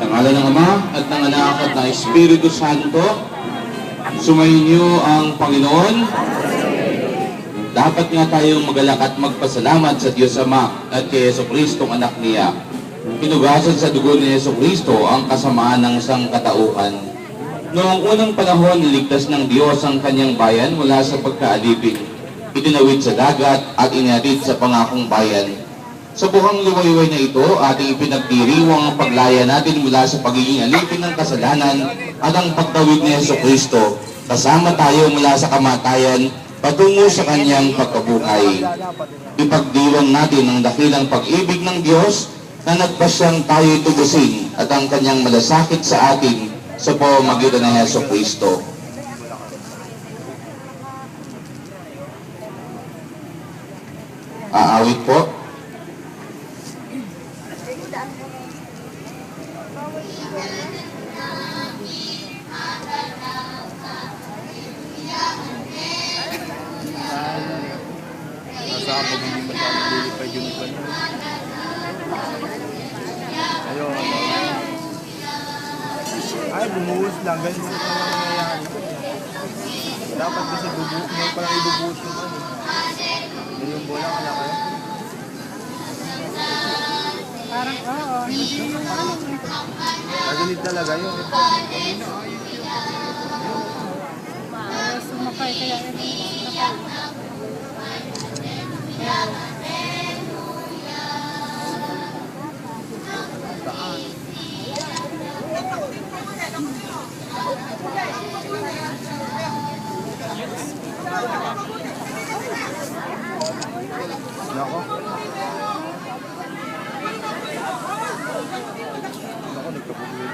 ngalan ng Ama at ng Anak at ng Espiritu Santo, sumainyo ang Panginoon. Dapat nga tayong magalak at magpasalamat sa Diyos Ama at kay Jesucristo ang anak niya. Pinugasan sa dugo ni Jesucristo ang kasamaan ng sangkatauhan. Noong unang panahon, niligtas ng Diyos ang kanyang bayan mula sa pagkaalipin. Itinawid sa dagat at inatid sa pangakong bayan. Sa buhang luwayway na ito, ating ipinagdiriwang ang paglaya natin mula sa pagiging alipin ng kasalanan at ang pagtawid ni Jesucristo. Kasama tayo mula sa kamatayan patungo sa kanyang pagkabuhay. Ipagdiwang natin ang dakilang pag-ibig ng Diyos na nagpasyang tayo tubusin at ang kanyang malasakit sa atin sa pamamagitan ng Jesucristo. Aawit po. Nasa kapag hindi masyadong lilipay yung iba niya. Ayun. Ay, bumuhos lang. Ganyan lang nangyayari. Dapat kasi ngayon palang ibubuhos yung ano. Yung bola ka na kayo. Parang, oo. Hindi yung ano. Naganit talaga yun. Sumakay kaya rin. Nako. Nako, nagkapulit.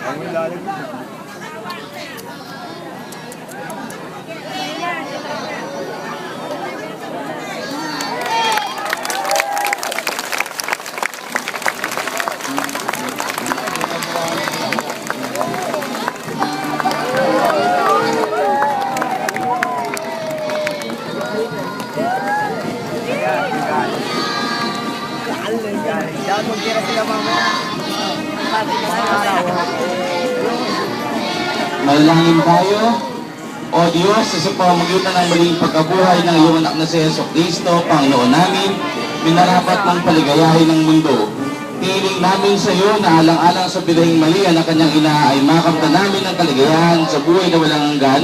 Ang ilalim. Manalangin tayo. O Diyos, sa pamamagitan ng maling pagkabuhay ng iyong anak na si Jesucristo, Panginoon namin, minarapat ng paligayahin ng mundo. Hiling namin sa iyo na alang-alang sa pinahing mali na kanyang ina ay makamtan namin ang kaligayahan sa buhay na walang hanggan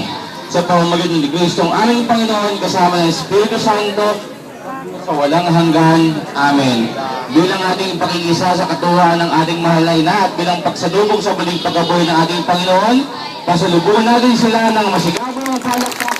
sa pamamagitan ni Kristo ang aming Panginoon kasama ng Espiritu Santo sa walang hanggan. Amen. Bilang ating pakikisa sa katuwaan ng ating mahal na ina at bilang pagsalubong sa maling pagkabuhay ng ating Panginoon, pasalubungan natin sila ng masigabong palakpakan.